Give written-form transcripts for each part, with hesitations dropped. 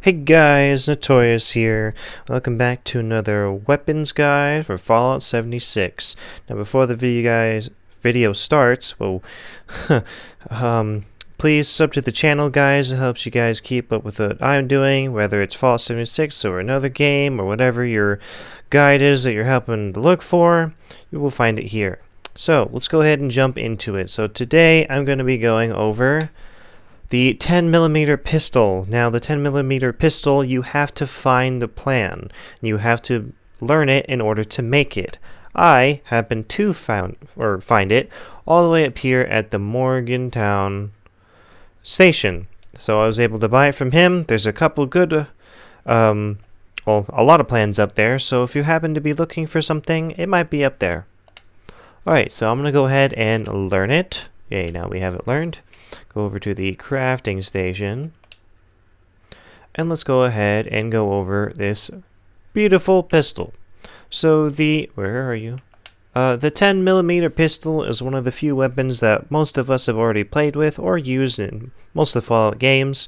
Hey guys, Notorious here. Welcome back to another weapons guide for Fallout 76. Now before the video starts, please sub to the channel guys. It helps you guys keep up with what I'm doing, whether it's Fallout 76 or another game or whatever your guide is that you're helping to look for, you will find it here. So let's go ahead and jump into it. So today I'm going to be going over the 10mm pistol. Now the 10mm pistol, you have to find the plan. You have to learn it in order to make it. I happen to find it all the way up here at the Morgantown station. So I was able to buy it from him. There's a couple good, a lot of plans up there. So if you happen to be looking for something, it might be up there. Alright, so I'm going to go ahead and learn it. Yay, now we have it learned. Go over to the crafting station. And let's go ahead and go over this beautiful pistol. So where are you? The 10mm pistol is one of the few weapons that most of us have already played with or used in most of the Fallout games.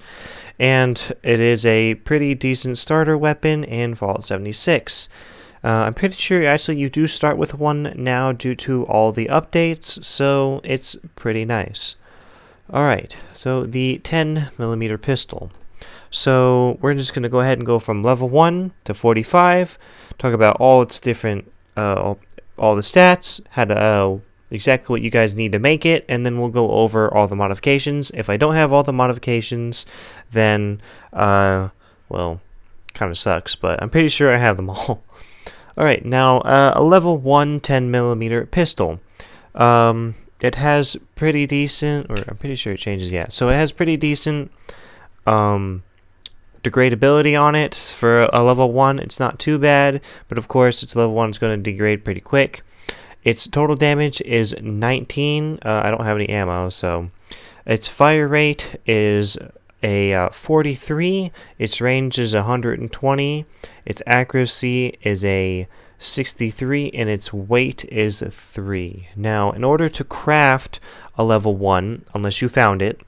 And it is a pretty decent starter weapon in Fallout 76. I'm pretty sure actually you do start with one now due to all the updates, so it's pretty nice. Alright, so the 10mm pistol. So we're just going to go ahead and go from level 1 to 45, talk about all its different, all the stats, how to, exactly what you guys need to make it, and then we'll go over all the modifications. If I don't have all the modifications, then, well, kind of sucks, but I'm pretty sure I have them all. Alright, now, a level 1 10mm pistol. It has pretty decent, or I'm pretty sure it changes, yeah. So it has pretty decent degradability on it. For a level 1, it's not too bad, but of course, it's level 1, it's going to degrade pretty quick. Its total damage is 19. I don't have any ammo, so its fire rate is a 43. Its range is 120. Its accuracy is a 63, and its weight is 3. Now, in order to craft a level 1, unless you found it,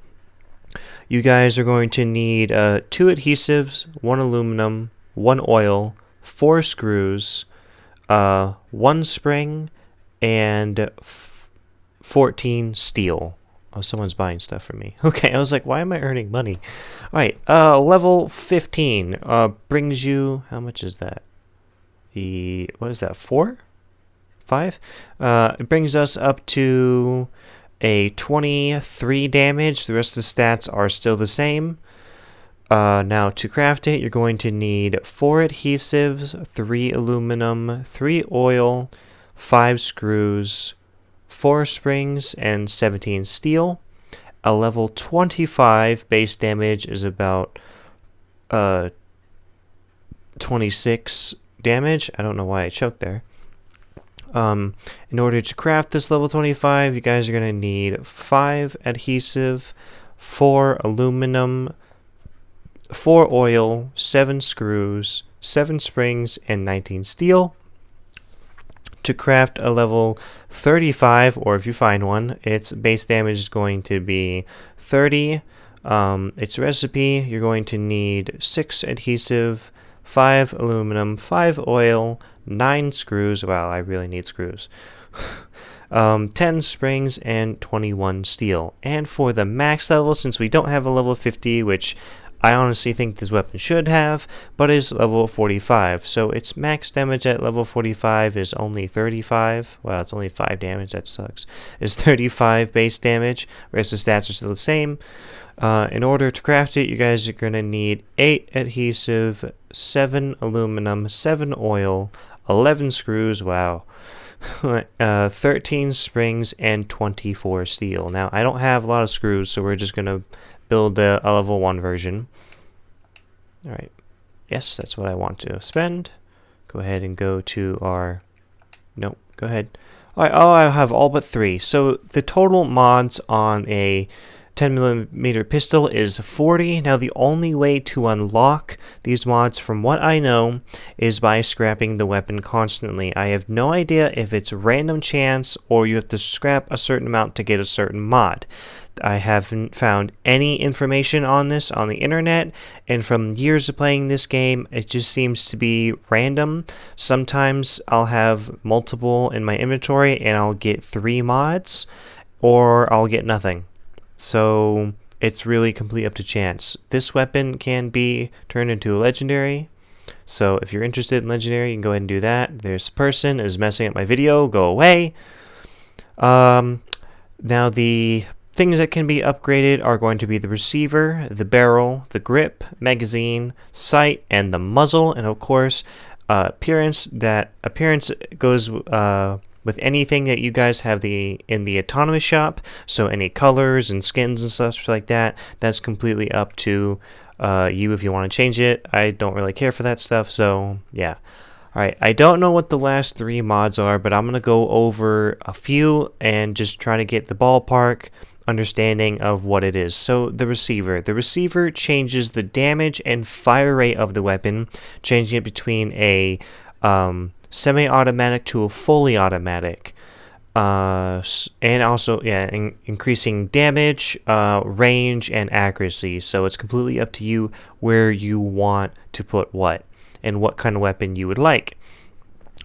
you guys are going to need 2 adhesives, 1 aluminum, 1 oil, 4 screws, 1 spring, and 14 steel. Oh, someone's buying stuff from me. Okay, I was like, why am I earning money? Alright, level 15 brings you, how much is that? What is that, 4? 5? It brings us up to a 23 damage. The rest of the stats are still the same. Now, to craft it, you're going to need 4 adhesives, 3 aluminum, 3 oil, 5 screws, 4 springs, and 17 steel. A level 25 base damage is about 26 damage. I don't know why I choked there. In order to craft this level 25, you guys are going to need 5 adhesive, 4 aluminum, 4 oil, 7 screws, 7 springs, and 19 steel. To craft a level 35, or if you find one, its base damage is going to be 30. Its recipe, you're going to need 6 adhesive, 5 aluminum, 5 oil, 9 screws. Wow, I really need screws. 10 springs, and 21 steel. And for the max level, since we don't have a level 50, which I honestly think this weapon should have, but is level 45. So its max damage at level 45 is only 35. Wow, it's only 5 damage. That sucks. It's 35 base damage, whereas the stats are still the same. In order to craft it, you guys are going to need 8 adhesive, 7 aluminum, 7 oil, 11 screws, wow, 13 springs, and 24 steel. Now, I don't have a lot of screws, so we're just going to build a level 1 version. Alright, yes, that's what I want to spend. Go ahead and go to our... Nope, go ahead. Alright, oh, I have all but 3. So the total mods on a 10mm pistol is 40. Now the only way to unlock these mods, from what I know, is by scrapping the weapon constantly. I have no idea if it's random chance or you have to scrap a certain amount to get a certain mod. I haven't found any information on this on the internet, and from years of playing this game, it just seems to be random. Sometimes I'll have multiple in my inventory and I'll get 3 mods, or I'll get nothing. So it's really completely up to chance. This weapon can be turned into a legendary, so if you're interested in legendary, you can go ahead and do that. This person is messing up my video. Go away. Now the things that can be upgraded are going to be the receiver, the barrel, the grip, magazine, sight, and the muzzle. And of course, appearance. That appearance goes with anything that you guys have in the autonomous shop. So any colors and skins and stuff like that, that's completely up to you if you want to change it. I don't really care for that stuff, so yeah. Alright, I don't know what the last 3 mods are, but I'm going to go over a few and just try to get the ballpark understanding of what it is. So the receiver. The receiver changes the damage and fire rate of the weapon, changing it between a semi-automatic to a fully automatic, and also increasing damage, range, and accuracy. So it's completely up to you where you want to put what and what kind of weapon you would like.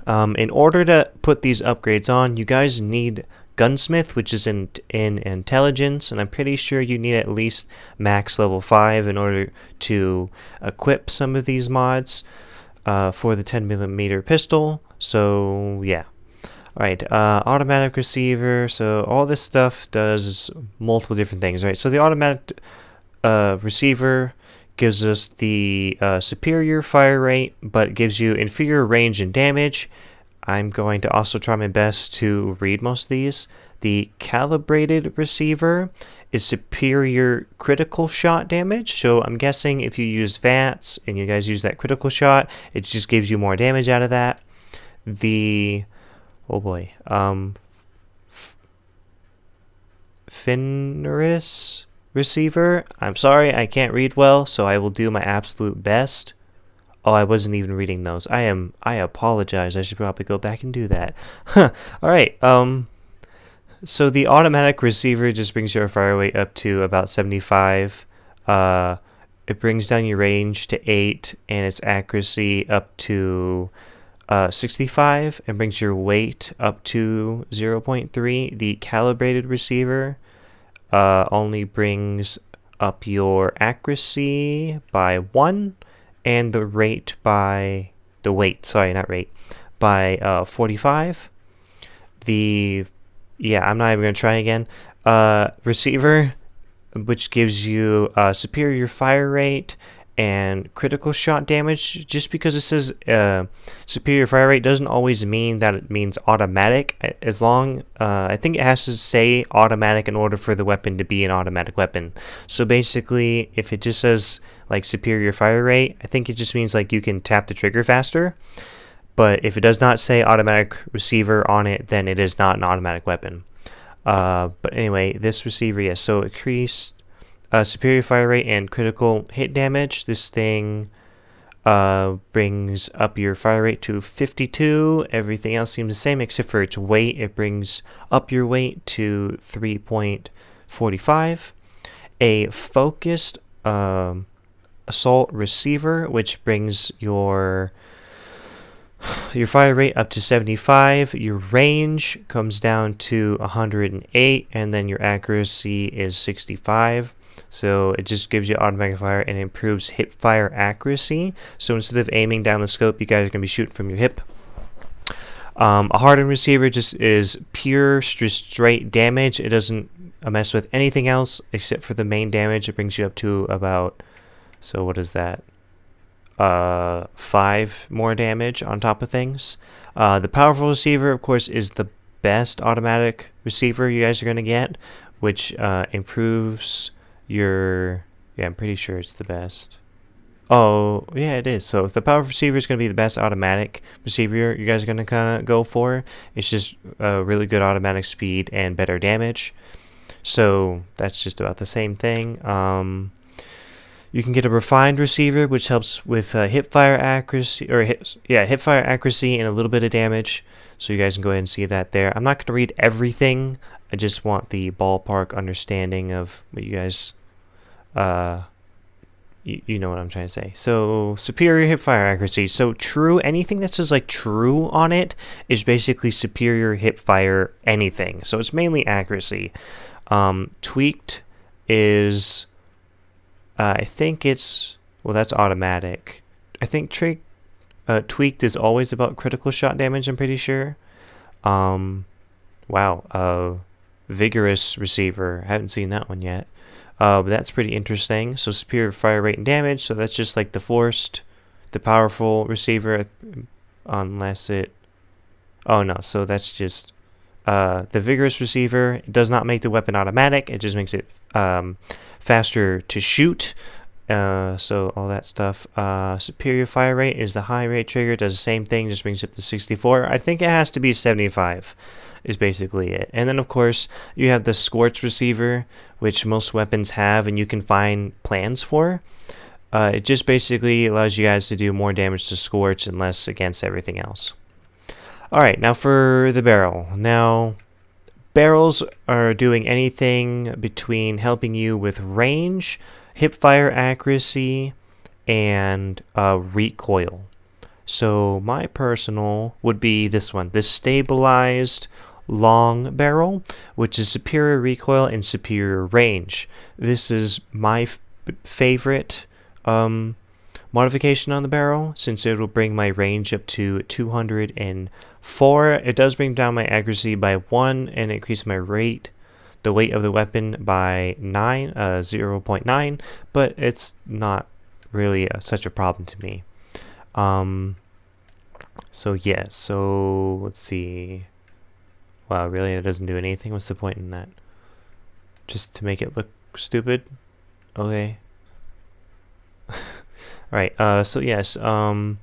In order to put these upgrades on, you guys need Gunsmith, which is in intelligence, and I'm pretty sure you need at least max level 5 in order to equip some of these mods for the 10mm pistol. So yeah. Alright, automatic receiver. So all this stuff does multiple different things, right? So the automatic receiver gives us the superior fire rate, but gives you inferior range and damage. I'm going to also try my best to read most of these. The calibrated receiver is superior critical shot damage. So I'm guessing if you use VATS and you guys use that critical shot, it just gives you more damage out of that. The Fenris receiver. I'm sorry, I can't read well, so I will do my absolute best. Oh, I wasn't even reading those. I apologize. I should probably go back and do that. All right. So the automatic receiver just brings your fire rate up to about 75. It brings down your range to 8 and its accuracy up to 65, and brings your weight up to 0.3. The calibrated receiver only brings up your accuracy by 1 and the weight by 45. I'm not even going to try again. Receiver, which gives you superior fire rate and critical shot damage. Just because it says superior fire rate doesn't always mean that it means automatic. As long, I think it has to say automatic in order for the weapon to be an automatic weapon. So basically, if it just says like superior fire rate, I think it just means like you can tap the trigger faster. But if it does not say automatic receiver on it, then it is not an automatic weapon. But anyway, this receiver, yes, so increased superior fire rate and critical hit damage. This thing brings up your fire rate to 52. Everything else seems the same except for its weight. It brings up your weight to 3.45. A focused assault receiver, which brings your fire rate up to 75, your range comes down to 108, and then your accuracy is 65. So it just gives you automatic fire and improves hip fire accuracy. So instead of aiming down the scope, you guys are going to be shooting from your hip. A hardened receiver just is pure straight damage. It doesn't mess with anything else except for the main damage. It brings you up to about, so what is that? 5 more damage on top of things. The powerful receiver, of course, is the best automatic receiver you guys are going to get, which improves your... Yeah, I'm pretty sure it's the best. Oh, yeah, it is. So the powerful receiver is going to be the best automatic receiver you guys are going to kind of go for. It's just really good automatic speed and better damage. So that's just about the same thing. You can get a refined receiver, which helps with hipfire accuracy, or hipfire accuracy and a little bit of damage. So you guys can go ahead and see that there. I'm not going to read everything. I just want the ballpark understanding of what you guys, you know what I'm trying to say. So superior hipfire accuracy. So true, anything that says like true on it is basically superior hipfire anything. So it's mainly accuracy. Tweaked is, I think it's, well, that's automatic. I think tweaked is always about critical shot damage, I'm pretty sure. Wow, vigorous receiver. I haven't seen that one yet. But that's pretty interesting. So superior fire rate and damage. So that's just like the powerful receiver, unless it. Oh no, so that's just the vigorous receiver. It does not make the weapon automatic. It just makes it faster to shoot. So all that stuff. Superior fire rate is the high rate trigger. Does the same thing, just brings it to 64. I think it has to be 75 is basically it. And then of course you have the Scorch receiver, which most weapons have and you can find plans for. It just basically allows you guys to do more damage to Scorch and less against everything else. Alright, now for the barrel. Now, barrels are doing anything between helping you with range, hipfire accuracy, and recoil. So my personal would be this one, the stabilized long barrel, which is superior recoil and superior range. This is my favorite modification on the barrel, since it will bring my range up to 204. It does bring down my accuracy by 1 and increase my rate, the weight of the weapon, by 0.9, but it's not really such a problem to me. So yeah, so let's see. Wow, really? It doesn't do anything? What's the point in that? Just to make it look stupid? Okay. Alright, so yes, the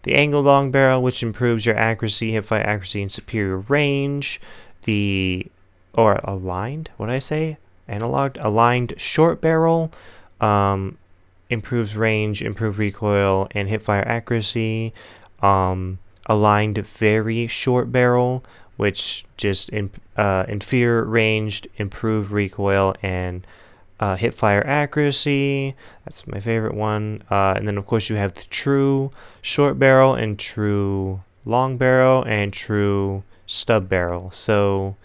angled long barrel, which improves your accuracy, hipfire accuracy, and superior range. Or aligned, what did I say? Aligned short barrel, improves range, improved recoil, and hipfire accuracy. Aligned very short barrel, which just inferior ranged, improved recoil, and hipfire accuracy. That's my favorite one. And then of course you have the true short barrel and true long barrel and true stub barrel. So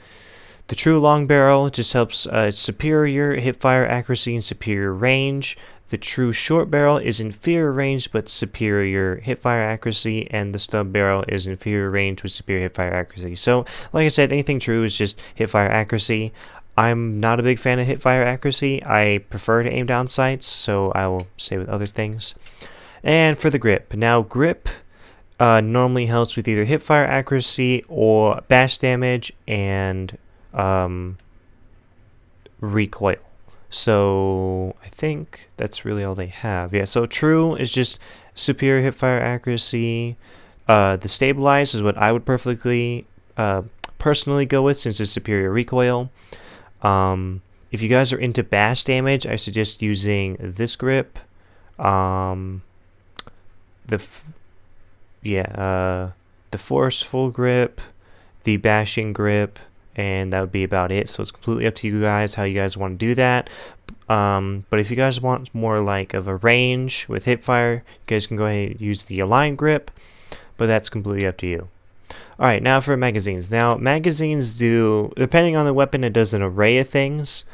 the true long barrel just helps superior hipfire accuracy and superior range. The true short barrel is inferior range but superior hipfire accuracy, and the stub barrel is inferior range with superior hipfire accuracy. So, like I said, anything true is just hipfire accuracy. I'm not a big fan of hipfire accuracy. I prefer to aim down sights, so I will stay with other things. And for the grip. Now, grip normally helps with either hipfire accuracy or bash damage and recoil. So I think that's really all they have. Yeah, so true is just superior hipfire accuracy. The stabilized is what I would personally go with, since it's superior recoil. If you guys are into bash damage, I suggest using this grip. The forceful grip, the bashing grip, and that would be about it. So it's completely up to you guys how you guys want to do that. But if you guys want more like of a range with hipfire, you guys can go ahead and use the aligned grip, but that's completely up to you. Alright, now for magazines. Now, magazines do, depending on the weapon, it does an array of things.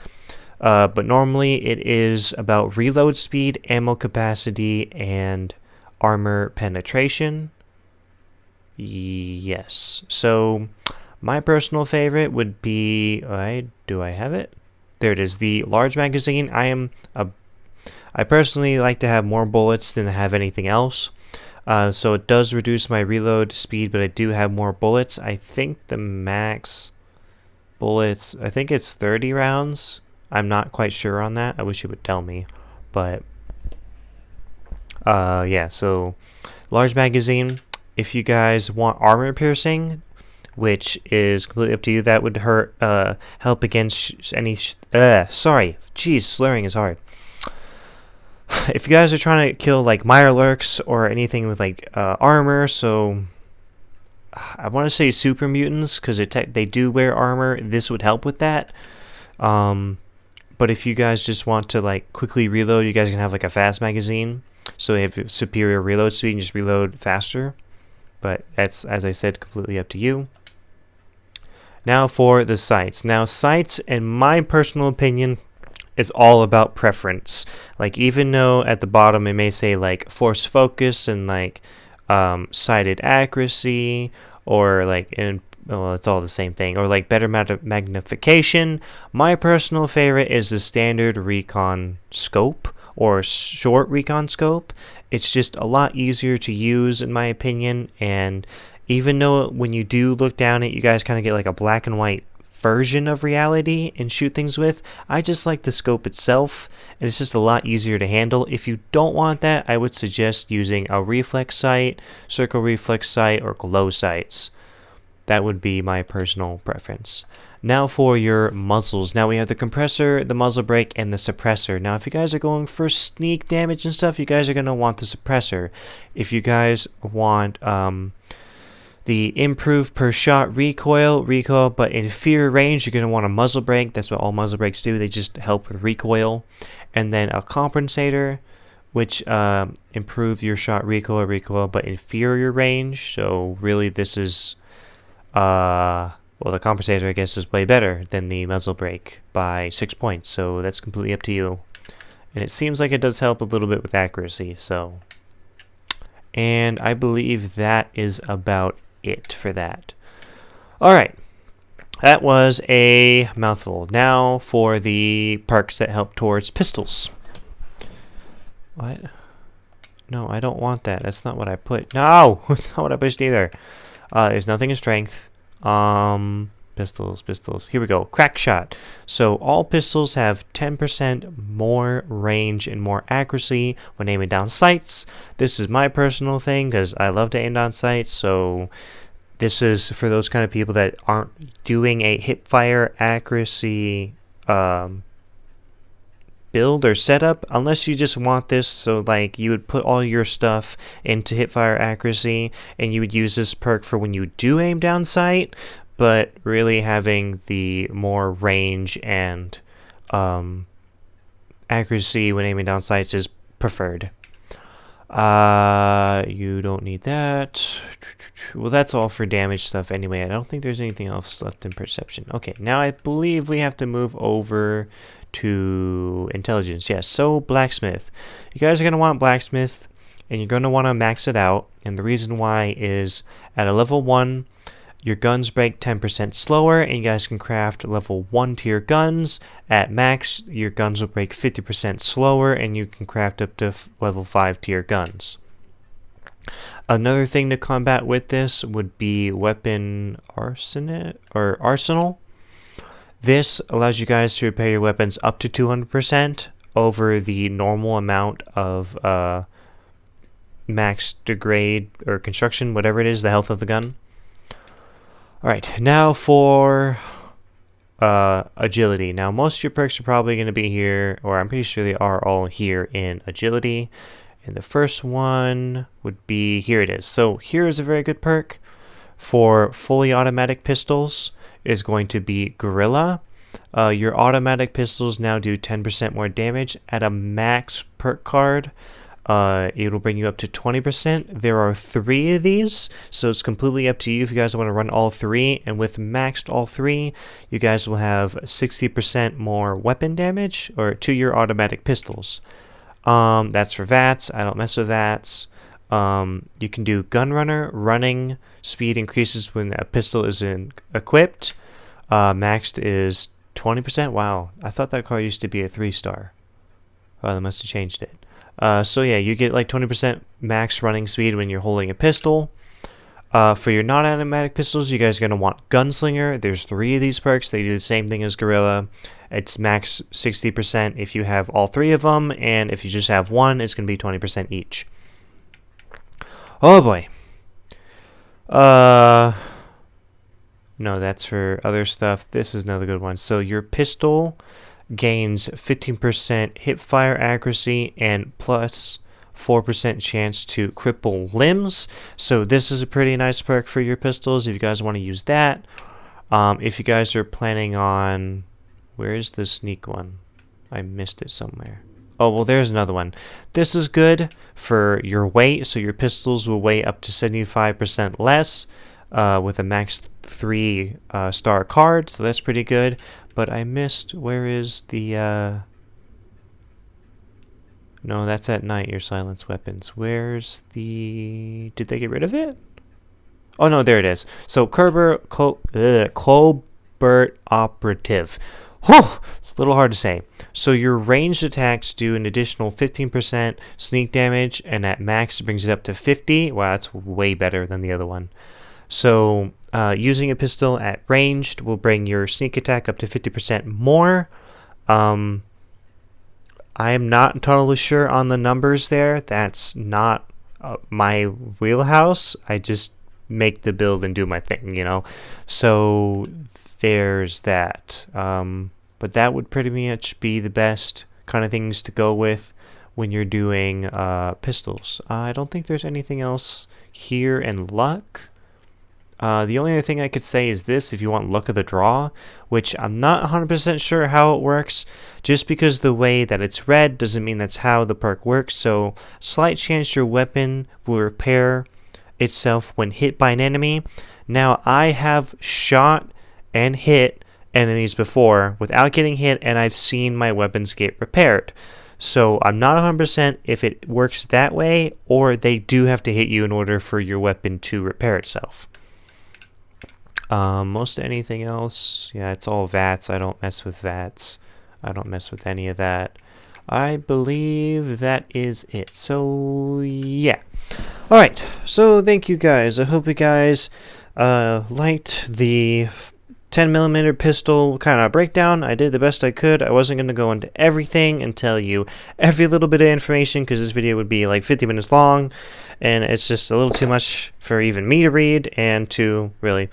But normally it is about reload speed, ammo capacity, and armor penetration. Yes. So my personal favorite would be, do I have it? There it is, the large magazine. I personally like to have more bullets than have anything else. So it does reduce my reload speed, but I do have more bullets. I think the max bullets, I think it's 30 rounds. I'm not quite sure on that. I wish it would tell me. But yeah, so large magazine. If you guys want armor piercing, which is completely up to you. That would help against any sorry, jeez, slurring is hard. If you guys are trying to kill like Mirelurks or anything with like armor, so I want to say super mutants because they do wear armor. This would help with that. But if you guys just want to like quickly reload, you guys can have like a fast magazine, so they have superior reload speed and just reload faster. But that's, as I said, completely up to you. Now for the sights. Now sights, in my personal opinion, is all about preference. Like, even though at the bottom it may say like force focus and like sighted accuracy, or like well, it's all the same thing, or like better magnification. My personal favorite is the standard recon scope or short recon scope. It's just a lot easier to use in my opinion, and even though when you do look down it, you guys kind of get like a black and white version of reality and shoot things with, I just like the scope itself, and it's just a lot easier to handle. If you don't want that, I would suggest using a reflex sight, circle reflex sight, or glow sights. That would be my personal preference. Now for your muzzles. Now we have the compressor, the muzzle brake, and the suppressor. Now if you guys are going for sneak damage and stuff, you guys are going to want the suppressor. If you guys want the improved per shot recoil, but inferior range, you're going to want a muzzle brake. That's what all muzzle brakes do. They just help with recoil. And then a compensator, which improves your shot recoil, but inferior range. So really this is... well, the compensator, I guess, is way better than the muzzle brake by 6 points, so that's completely up to you. And it seems like it does help a little bit with accuracy, so... And I believe that is about it for that. Alright, that was a mouthful. Now for the perks that help towards pistols. What? No, I don't want that. That's not what I put. No! That's not what I pushed either. There's nothing in strength. Pistols. Here we go. Crack shot. So all pistols have 10% more range and more accuracy when aiming down sights. This is my personal thing because I love to aim down sights. So this is for those kind of people that aren't doing a hip fire accuracy build or setup, unless you just want this. So like you would put all your stuff into hipfire accuracy and you would use this perk for when you do aim down sight, but really having the more range and accuracy when aiming down sights is preferred. You don't need that. Well, that's all for damage stuff anyway. I don't think there's anything else left in perception. Okay, now I believe we have to move over to intelligence. Yes, so blacksmith. You guys are going to want blacksmith, and you're going to want to max it out. And the reason why is at a level 1, your guns break 10% slower, and you guys can craft level 1 tier guns. At max, your guns will break 50% slower, and you can craft up to level 5 tier guns. Another thing to combat with this would be weapon arsenal. This allows you guys to repair your weapons up to 200% over the normal amount of max degrade or construction, whatever it is, the health of the gun. Alright, now for agility. Now most of your perks are probably going to be here, or I'm pretty sure they are all here in agility. And the first one would be, here it is. So here is a very good perk for fully automatic pistols. Is going to be Gorilla. Your automatic pistols now do 10% more damage. At a max perk card, it'll bring you up to 20%. There are 3 of these, so it's completely up to you if you guys want to run all 3. And with maxed all 3, you guys will have 60% more weapon damage or to your automatic pistols. That's for VATS. I don't mess with VATS. You can do Gunrunner. Running speed increases when a pistol is equipped. Maxed is 20%. Wow, I thought that card used to be a 3-star. Oh, they must have changed it. So yeah, you get like 20% max running speed when you're holding a pistol. For your non-automatic pistols, you guys are going to want Gunslinger. There's 3 of these perks. They do the same thing as Gorilla. It's max 60% if you have all 3 of them, and if you just have one, it's going to be 20% each. Oh boy. No, that's for other stuff. This is another good one. So your pistol gains 15% hip fire accuracy and plus 4% chance to cripple limbs. So this is a pretty nice perk for your pistols if you guys want to use that. If you guys are planning on... Where is the sneak one? I missed it somewhere. Oh, well, there's another one. This is good for your weight, so your pistols will weigh up to 75% less with a max 3 star card, so that's pretty good. But I missed... Where is the... No, that's at night, your silenced weapons. Where's the... Did they get rid of it? Oh, no, there it is. So, Colbert Operative. Whew, it's a little hard to say. So, your ranged attacks do an additional 15% sneak damage, and at max, it brings it up to 50. Wow, that's way better than the other one. So, using a pistol at ranged will bring your sneak attack up to 50% more. I am not totally sure on the numbers there. That's not my wheelhouse. I just make the build and do my thing, you know. So there's that. But that would pretty much be the best kind of things to go with when you're doing pistols. I don't think there's anything else here in luck. The only other thing I could say is this, if you want luck of the draw, which I'm not 100% sure how it works. Just because the way that it's read doesn't mean that's how the perk works. So, slight chance your weapon will repair itself when hit by an enemy. Now, I have shot and hit enemies before without getting hit, and I've seen my weapons get repaired. So, I'm not 100% if it works that way, or they do have to hit you in order for your weapon to repair itself. Most anything else, yeah, it's all VATS. I don't mess with VATS. I don't mess with any of that. I believe that is it. So, yeah. Alright, so thank you guys. I hope you guys liked the 10mm pistol kind of breakdown. I did the best I could. I wasn't going to go into everything and tell you every little bit of information because this video would be like 50 minutes long, and it's just a little too much for even me to read and to really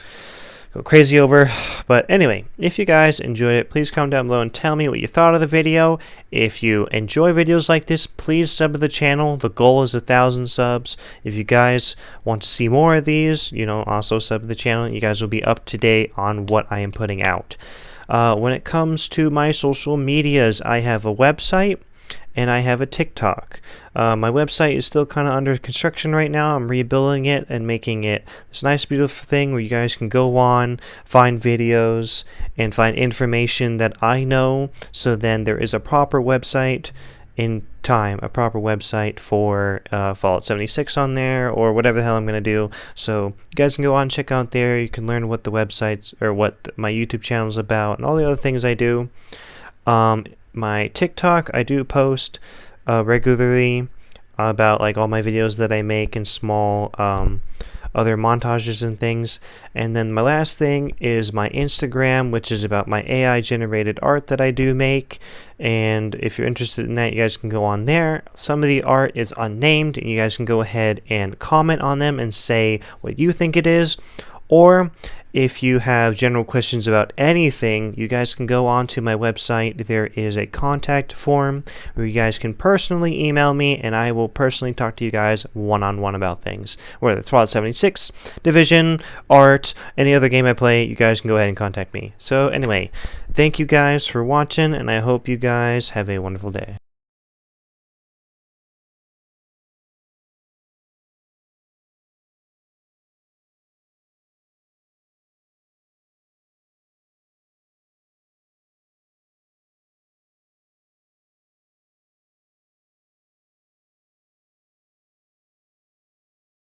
go crazy over. But anyway, if you guys enjoyed it, please comment down below and tell me what you thought of the video. If you enjoy videos like this, please sub to the channel. The goal is 1,000 subs. If you guys want to see more of these, you know, also sub to the channel. You guys will be up to date on what I am putting out. When it comes to my social medias, I have a website and I have a TikTok. My website is still kind of under construction right now. I'm rebuilding it and making it this nice, beautiful thing where you guys can go on, find videos, and find information that I know. So then there is a proper website in time, a proper website for Fallout 76 on there, or whatever the hell I'm going to do. So you guys can go on, check out there. You can learn what the websites, or what my YouTube channel is about, and all the other things I do. My TikTok, I do post regularly about like all my videos that I make and small other montages and things. And then my last thing is my Instagram, which is about my AI generated art that I do make. And if you're interested in that, you guys can go on there. Some of the art is unnamed, and you guys can go ahead and comment on them and say what you think it is. Or if you have general questions about anything, you guys can go on to my website. There is a contact form where you guys can personally email me, and I will personally talk to you guys one-on-one about things. Whether it's Fallout 76, Division, art, any other game I play, you guys can go ahead and contact me. So anyway, thank you guys for watching, and I hope you guys have a wonderful day.